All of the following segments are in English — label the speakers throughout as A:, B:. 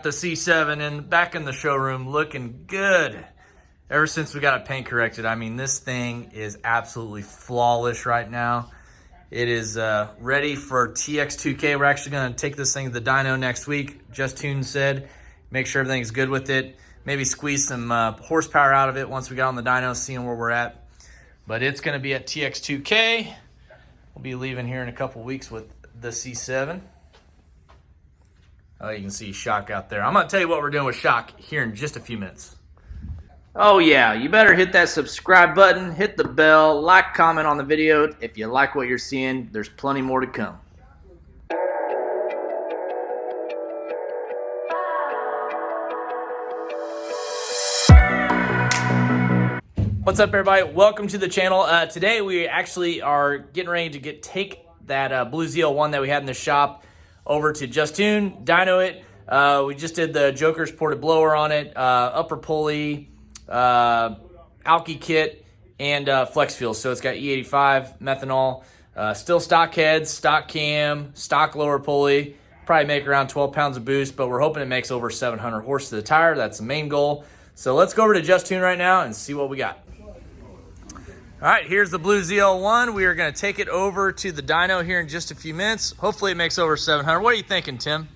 A: the C7 back in the showroom, looking good. Ever since we got it paint corrected, I mean, this thing is absolutely flawless right now. It is ready for TX2K. We're actually going to take this thing to the dyno next week. Just Tune said, make sure everything's good with it. Maybe squeeze some horsepower out of it once we got on the dyno, seeing where we're at. But it's going to be at TX2K. We'll be leaving here in a couple weeks with the C7. Oh, you can see Shock out there. I'm going to tell you what we're doing with Shock here in just a few minutes. Oh yeah, you better hit that subscribe button, hit the bell, like, comment on the video. If you like what you're seeing, there's plenty more to come. What's up, everybody? Welcome to the channel. Today we actually are getting ready to take that Blue ZL1 that we had in the shop over to Just Tune, dyno it. We just did the Joker's ported blower on it, upper pulley, alky kit, and flex fuel. So it's got E85 methanol, still stock heads, stock cam, stock lower pulley. Probably make around 12 pounds of boost, but we're hoping it makes over 700 horse to the tire. That's the main goal. So let's go over to Just Tune right now and see what we got. All right, here's the Blue ZL1. We are going to take it over to the dyno here in just a few minutes. Hopefully it makes over 700. What are you thinking, Tim?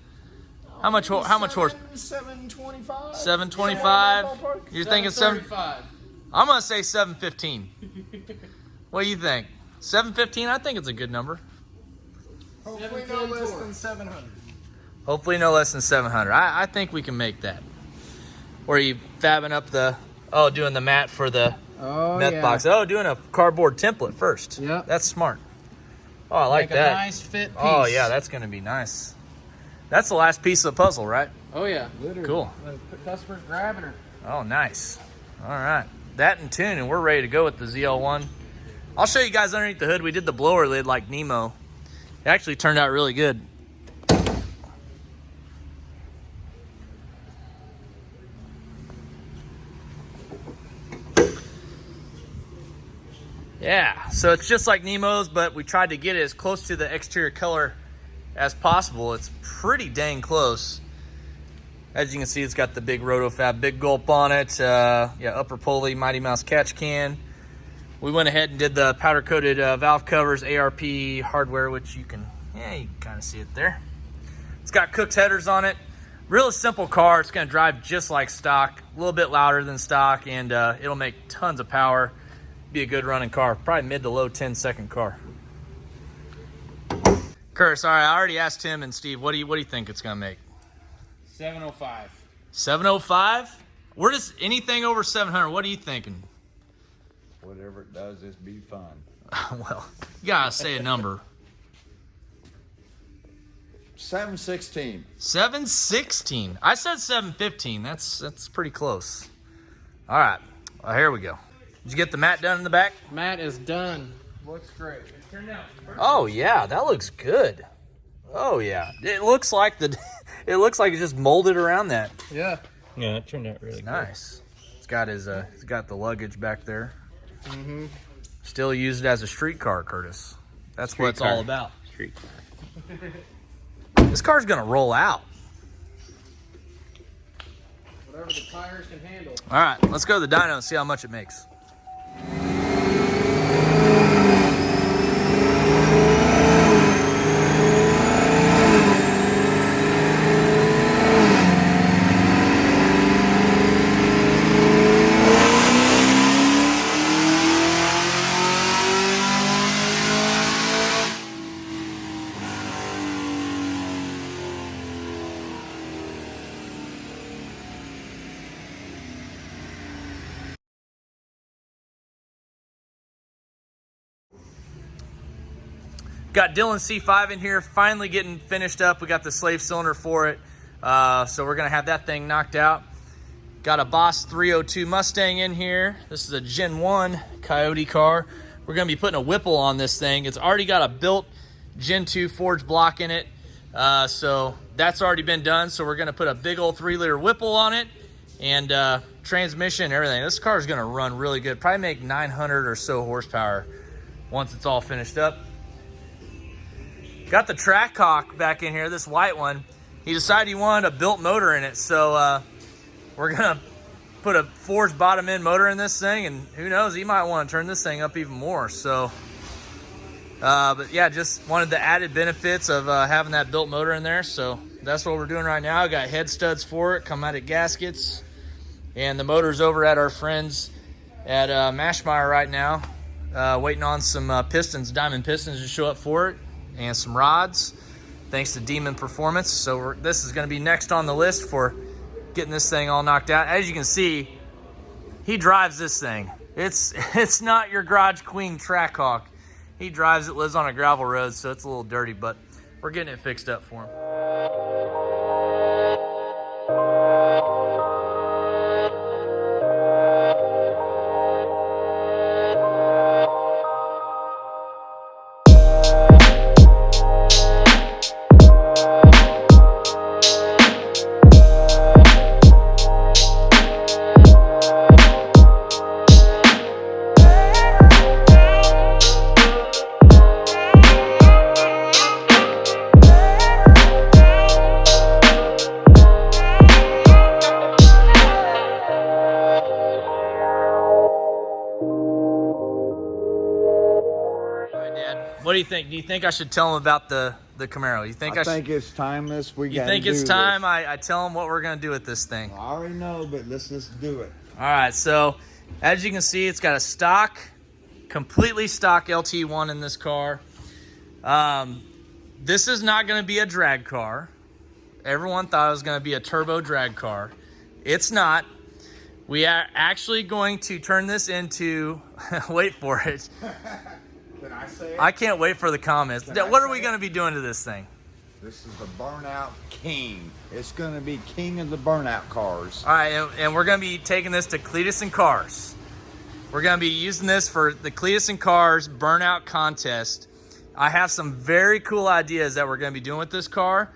A: How much horse?
B: 725.
A: 725. You're thinking
B: 735.
A: I'm gonna say 715. What do you think? 715. I think it's a good number.
B: Hopefully no less than 700.
A: Hopefully no less than 700. I think we can make that. Or are you fabbing up the? Oh, doing the mat for the meth box. Oh, doing a cardboard template first.
B: Yep.
A: That's smart. Oh, I like
B: Make
A: that.
B: a nice fit piece.
A: Oh yeah, that's gonna be nice. That's the last piece of the puzzle, right?
B: Oh yeah, literally.
A: Cool.
B: The customer's grabbing her.
A: Oh, nice. All right. That and tune, and we're ready to go with the ZL1. I'll show you guys underneath the hood. We did the blower lid like Nemo. It actually turned out really good. Yeah, so it's just like Nemo's, but we tried to get it as close to the exterior color as possible. It's pretty dang close. As you can see, it's got the big RotoFab big gulp on it. Yeah, upper pulley, Mighty Mouse catch can. We went ahead and did the powder coated valve covers, ARP hardware, which you can kind of see it there. It's got Cook's headers on it. Real simple car. It's going to drive just like stock, a little bit louder than stock, and it'll make tons of power. Be a good running car, probably mid to low 10-second car. Curtis, all right, I already asked Tim and Steve, what do you think it's gonna make?
B: 705.
A: 705? Where does anything over 700? What are you thinking?
C: Whatever it does, just be fun.
A: Well, you gotta say a number.
C: 716.
A: 716. I said 715. That's pretty close. All right, well, here we go. Did you get the mat done in the back?
B: Mat is done. Looks great. It turned out perfect.
A: Oh yeah, that looks good. Oh yeah, it looks like it looks like it's just molded around that.
B: Yeah.
D: Yeah, it turned out really good.
A: Nice. It's got his he's got the luggage back there.
B: Mm-hmm.
A: Still use it as a street car, Curtis. That's what it's all about.
D: Street car.
A: This car's gonna roll out.
B: Whatever the tires can handle.
A: All right, let's go to the dyno and see how much it makes. Got Dylan C5 in here, finally getting finished up. We got the slave cylinder for it. So we're gonna have that thing knocked out. Got a Boss 302 Mustang in here. This is a Gen 1 Coyote car. We're gonna be putting a Whipple on this thing. It's already got a built Gen 2 forged block in it. So that's already been done. So we're gonna put a big old 3-liter Whipple on it and transmission, everything. This car is gonna run really good. Probably make 900 or so horsepower once it's all finished up. Got the track hawk back in here, this white one. he decided he wanted a built motor in it. So we're gonna put a forged bottom end motor in this thing, and who knows, he might want to turn this thing up even more. So but yeah, just wanted the added benefits of having that built motor in there. So that's what we're doing right now. I got head studs for it, come out of gaskets, and the motor's over at our friends at Mashmeyer right now, waiting on some pistons, diamond pistons to show up for it, and some rods, thanks to Demon Performance. So this is going to be next on the list for getting this thing all knocked out. As you can see, he drives this thing. It's not your garage queen track hawk. He drives it, lives on a gravel road, so it's a little dirty, but we're getting it fixed up for him. What do you think? Do you think I should tell him about the Camaro? You think
C: I think it's timeless.
A: You think it's time I tell him what we're gonna do with this thing?
C: I already know, but let's just do it.
A: All right. So as you can see, it's got a stock, completely stock LT1 in this car. This is not going to be a drag car. Everyone thought it was going to be a turbo drag car. It's not. We are actually going to turn this into, wait for it.
C: Can I say it?
A: I can't wait for the comments. What are we going to be doing to this thing?
C: This is the Burnout King. It's going to be king of the burnout cars.
A: All right, and we're going to be taking this to Cletus and Cars. We're going to be using this for the Cletus and Cars burnout contest. I have some very cool ideas that we're going to be doing with this car.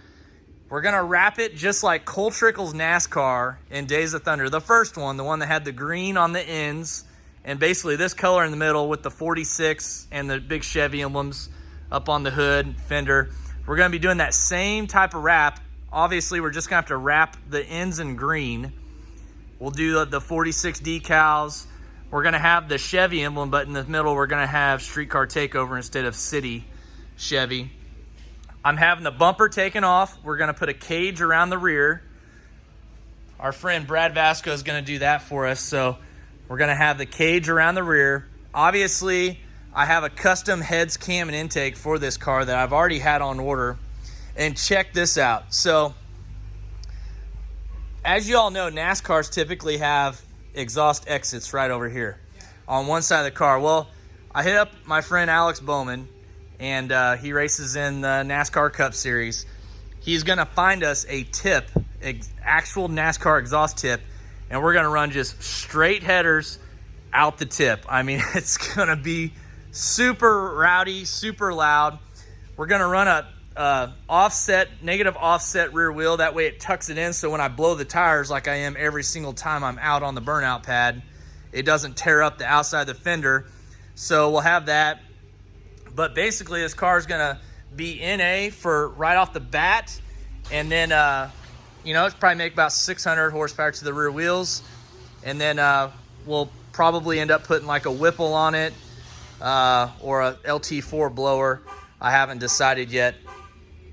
A: We're going to wrap it just like Cole Trickle's NASCAR in Days of Thunder. The first one, the one that had the green on the ends, and basically this color in the middle with the 46 and the big Chevy emblems up on the hood, fender. We're going to be doing that same type of wrap. Obviously, we're just going to have to wrap the ends in green. We'll do the 46 decals. We're going to have the Chevy emblem, but in the middle, we're going to have Streetcar Takeover instead of City Chevy. I'm having the bumper taken off. We're going to put a cage around the rear. Our friend Brad Vasco is going to do that for us. So we're going to have the cage around the rear. Obviously, I have a custom heads, cam, and intake for this car that I've already had on order. And check this out. So, as you all know, NASCARs typically have exhaust exits right over here on one side of the car. Well, I hit up my friend Alex Bowman, and he races in the NASCAR Cup Series. He's going to find us a tip, actual NASCAR exhaust tip, and we're going to run just straight headers out the tip. I mean, it's going to be super rowdy, super loud. We're going to run a negative offset rear wheel. That way it tucks it in, so when I blow the tires like I am every single time I'm out on the burnout pad, it doesn't tear up the outside of the fender. So we'll have that. But basically, this car is going to be NA for right off the bat. And then, it's probably make about 600 horsepower to the rear wheels. And then we'll probably end up putting like a Whipple on it or a LT4 blower. I haven't decided yet.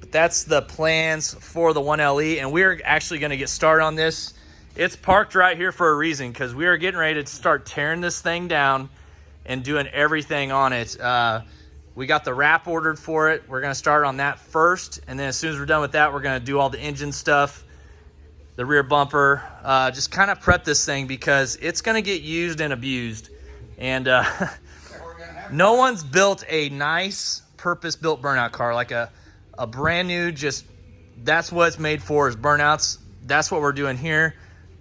A: But that's the plans for the 1LE. And we're actually going to get started on this. It's parked right here for a reason, because we are getting ready to start tearing this thing down and doing everything on it. We got the wrap ordered for it. We're going to start on that first, and then as soon as we're done with that, we're going to do all the engine stuff, the rear bumper, just kind of prep this thing because it's going to get used and abused. And no one's built a nice purpose-built burnout car, like a brand new, just that's what it's made for, is burnouts. That's what we're doing here.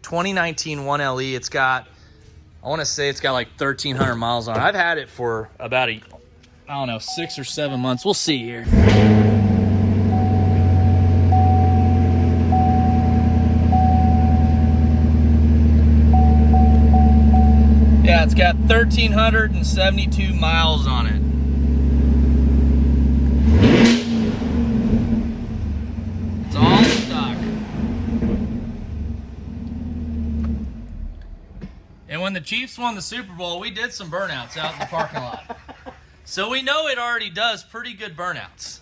A: 2019 1LE. It's got, I want to say it's got like 1,300 miles on it. I've had it for about 6 or 7 months. We'll see here. Yeah, it's got 1,372 miles on it. It's all stock. And when the Chiefs won the Super Bowl, we did some burnouts out in the parking lot. So we know it already does pretty good burnouts.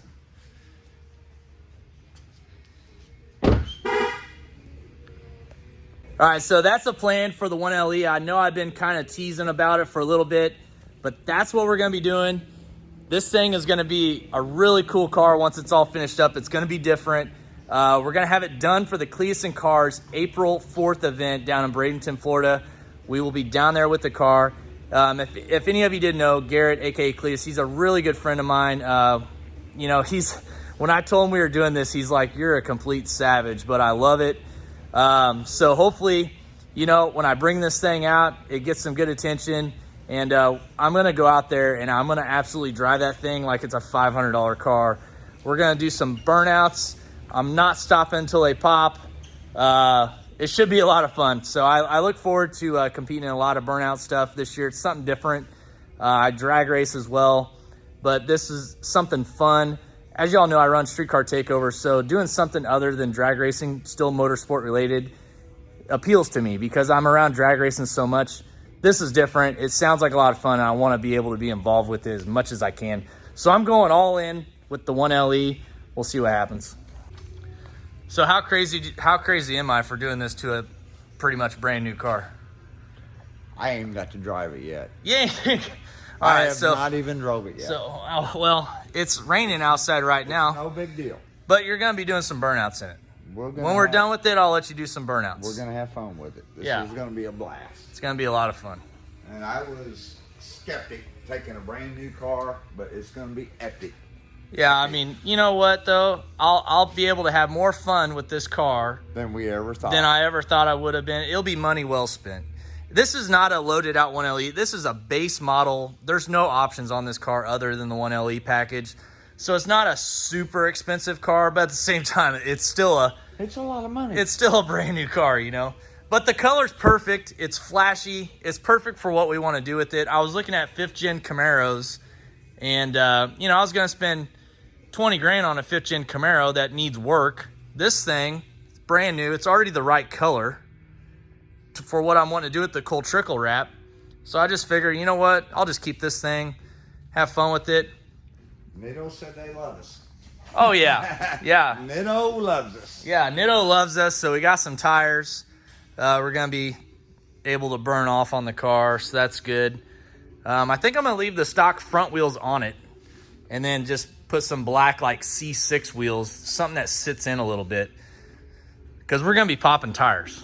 A: All right, so that's a plan for the 1LE. I know I've been kind of teasing about it for a little bit, but that's what we're going to be doing. This thing is going to be a really cool car once it's all finished up. It's going to be different. We're going to have it done for the Cleeson Cars April 4th event down in Bradenton, Florida. We will be down there with the car. If any of you didn't know, Garrett, aka Cletus, he's a really good friend of mine. You know, when I told him we were doing this, he's like, "You're a complete savage," but I love it. So hopefully, you know, when I bring this thing out, it gets some good attention, and I'm going to go out there and I'm going to absolutely drive that thing like it's a $500 car. We're going to do some burnouts. I'm not stopping until they pop. It should be a lot of fun. So I look forward to competing in a lot of burnout stuff this year. It's something different. I drag race as well, but this is something fun. As y'all know, I run Streetcar Takeover, so doing something other than drag racing, still motorsport related, appeals to me because I'm around drag racing so much. This is different. It sounds like a lot of fun, and I want to be able to be involved with it as much as I can. So I'm going all in with the 1LE. We'll see what happens. So how crazy am I for doing this to a pretty much brand new car?
C: I ain't got to drive it yet.
A: Yeah.
C: I have not even drove it yet.
A: So, well, it's raining outside right now.
C: No big deal.
A: But you're going to be doing some burnouts in it. When we're done with it, I'll let you do some burnouts.
C: We're going to have fun with it. This is going to be a blast.
A: It's going to be a lot of fun.
C: And I was skeptic taking a brand new car, but it's going to be epic.
A: Yeah, I mean, you know what, though? I'll be able to have more fun with this car
C: than we ever thought.
A: Than I ever thought I would have been. It'll be money well spent. This is not a loaded out 1LE. This is a base model. There's no options on this car other than the 1LE package. So it's not a super expensive car, but at the same time, it's a lot of money. It's still a brand new car, you know. But the color's perfect. It's flashy. It's perfect for what we want to do with it. I was looking at 5th gen Camaros, and you know, I was going to spend 20 grand on a 5th gen Camaro that needs work. This thing, it's brand new. It's already the right color for what I'm wanting to do with the cold trickle wrap. So I just figured, you know what? I'll just keep this thing, have fun with it.
C: Nitto said they love us.
A: Oh, yeah. Yeah.
C: Nitto loves us.
A: Yeah, Nitto loves us. So we got some tires. We're going to be able to burn off on the car, so that's good. I think I'm going to leave the stock front wheels on it and then just put some black like C6 wheels, something that sits in a little bit, because we're going to be popping tires.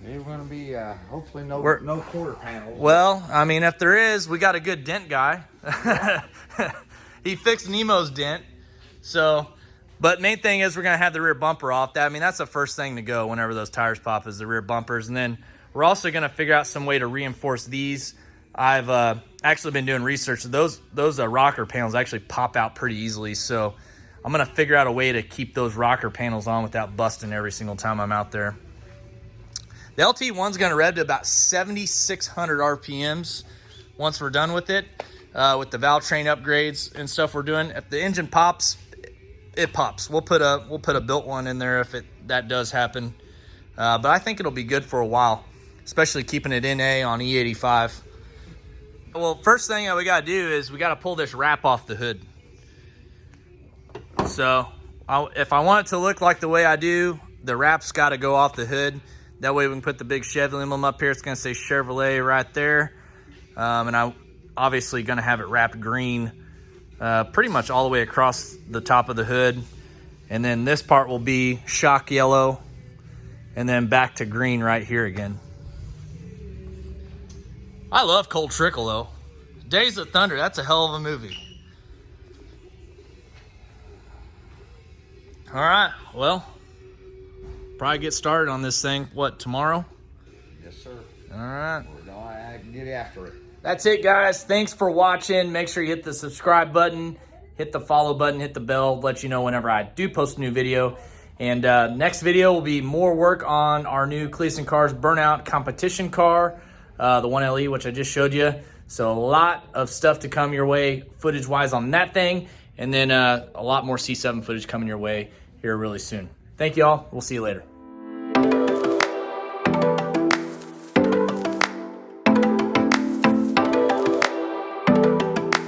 C: There's going to be hopefully no quarter panels.
A: Well, I mean, if there is, we got a good dent guy. He fixed Nemo's dent. So, but main thing is we're going to have the rear bumper off. I mean, that's the first thing to go whenever those tires pop is the rear bumpers. And then we're also going to figure out some way to reinforce these. I've actually been doing research. Those rocker panels actually pop out pretty easily. So I'm going to figure out a way to keep those rocker panels on without busting every single time I'm out there. The LT1's going to rev to about 7,600 RPMs once we're done with it, with the valve train upgrades and stuff we're doing. If the engine pops, it pops. We'll put a built one in there if that does happen. But I think it'll be good for a while, especially keeping it NA on E85. Well, first thing that we got to do is we got to pull this wrap off the hood. So if I want it to look like the way I do, the wrap's got to go off the hood. That way we can put the big Chevy emblem up here. It's going to say Chevrolet right there. And I'm obviously going to have it wrapped green pretty much all the way across the top of the hood. And then this part will be shock yellow and then back to green right here again. I love Cold Trickle though. Days of Thunder, that's a hell of a movie. All right, well, probably get started on this thing, what, tomorrow?
C: Yes, sir.
A: All right.
C: We're going to get after it.
A: That's it, guys. Thanks for watching. Make sure you hit the subscribe button, hit the follow button, hit the bell, let you know whenever I do post a new video. And next video will be more work on our new Cleeson Cars Burnout competition car, the 1LE, which I just showed you. So a lot of stuff to come your way footage-wise on that thing. And then a lot more C7 footage coming your way here really soon. Thank you all. We'll see you later.